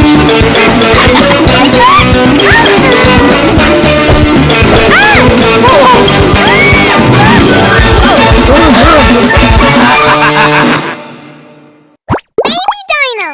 my gosh! Baby Dino!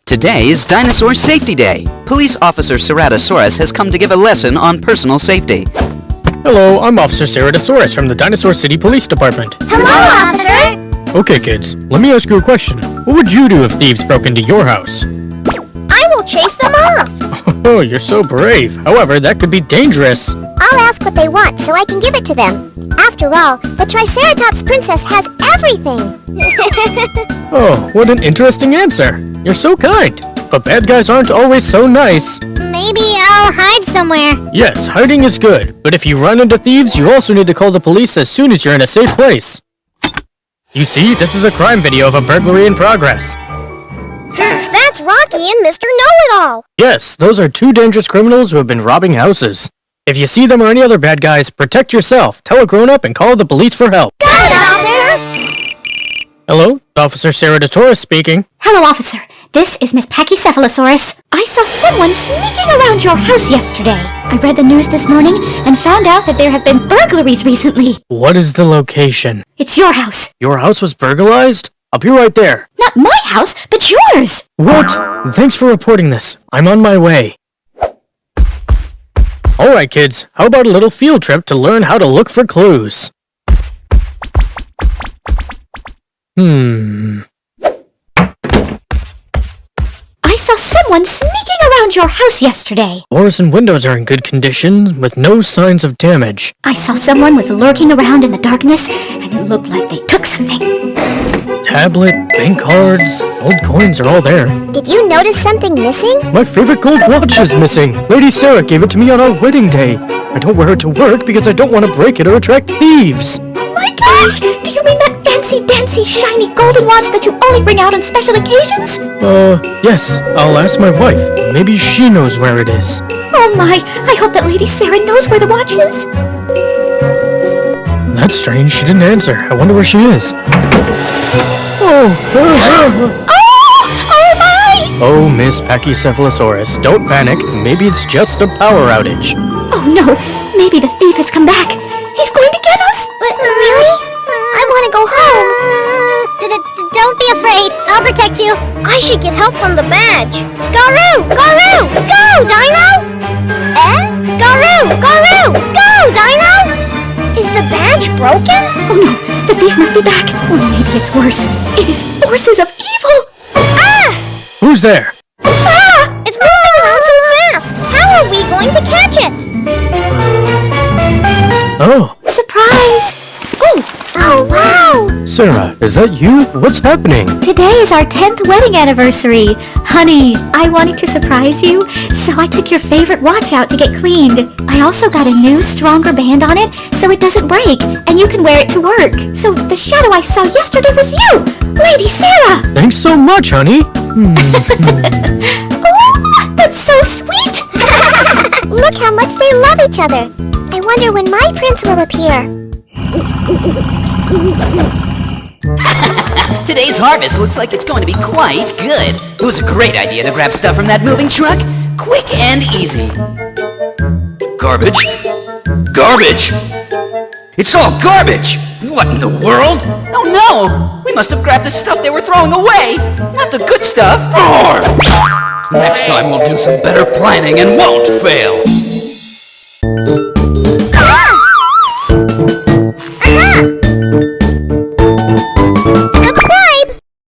Today is Dinosaur Safety Day. Police Officer Ceratosaurus has come to give a lesson on personal safety. Hello, I'm Officer Ceratosaurus from the Dinosaur City Police Department. Hello, officer! Okay, kids, let me ask you a question. What would you do if thieves broke into your house? I will chase them off! Oh, you're so brave. However, that could be dangerous. I'll ask what they want so I can give it to them. After all, the Triceratops princess has everything! Oh, what an interesting answer. You're so kind. But bad guys aren't always so nice. Maybe I'll hide somewhere. Yes, hiding is good, but if you run into thieves, you also need to call the police as soon as you're in a safe place. You see, this is a crime video of a burglary in progress. That's Rocky and Mr. Know-It-All. Yes, those are two dangerous criminals who have been robbing houses. If you see them or any other bad guys, protect yourself, tell a grown-up, and call the police for help. Got it, officer! Hello, Officer Ceratosaurus speaking. Hello, officer. This is Miss Pachycephalosaurus. I saw someone sneaking around your house yesterday. I read the news this morning and found out that there have been burglaries recently. What is the location? It's your house. Your house was burglarized? I'll be right there. Not my house, but yours. What? Thanks for reporting this. I'm on my way. Alright, kids. How about a little field trip to learn how to look for clues? I saw someone sneaking around your house yesterday. Doors and windows are in good condition, with no signs of damage. I saw someone was lurking around in the darkness, and it looked like they took something. Tablet, bank cards, old coins are all there. Did you notice something missing? My favorite gold watch is missing. Lady Sarah gave it to me on our wedding day. I don't wear it to work because I don't want to break it or attract thieves. Oh my gosh! Do you mean that fancy, dancy, shiny golden watch that you only bring out on special occasions? Yes. I'll ask my wife. Maybe she knows where it is. Oh my! I hope that Lady Sarah knows where the watch is. That's strange. She didn't answer. I wonder where she is. Oh my! Oh, Miss Pachycephalosaurus, don't panic. Maybe it's just a power outage. Oh no! Maybe the thief has come back. He's going to get us! But really? I want to go home. Don't be afraid. I'll protect you. I should get help from the badge. Garoo! Garoo! Go, Dino! Garoo! Garoo! Go, Dino! Is the badge broken? Oh no! The thief must be back. Or maybe it's worse. It is forces of evil! Ah! Who's there? Ah! It's moving around so fast. How are we going to catch it? Oh. Surprise! Oh, wow! Sarah, is that you? What's happening? Today is our 10th wedding anniversary. Honey, I wanted to surprise you, so I took your favorite watch out to get cleaned. I also got a new, stronger band on it, so it doesn't break, and you can wear it to work. So the shadow I saw yesterday was you, Lady Sarah! Thanks so much, honey. Oh, that's so sweet! Look how much they love each other. I wonder when my prince will appear. Today's harvest looks like it's going to be quite good. It was a great idea to grab stuff from that moving truck. Quick and easy. Garbage? Garbage! It's all garbage! What in the world? Oh no! We must have grabbed the stuff they were throwing away! Not the good stuff! Roar! Next time we'll do some better planning and won't fail!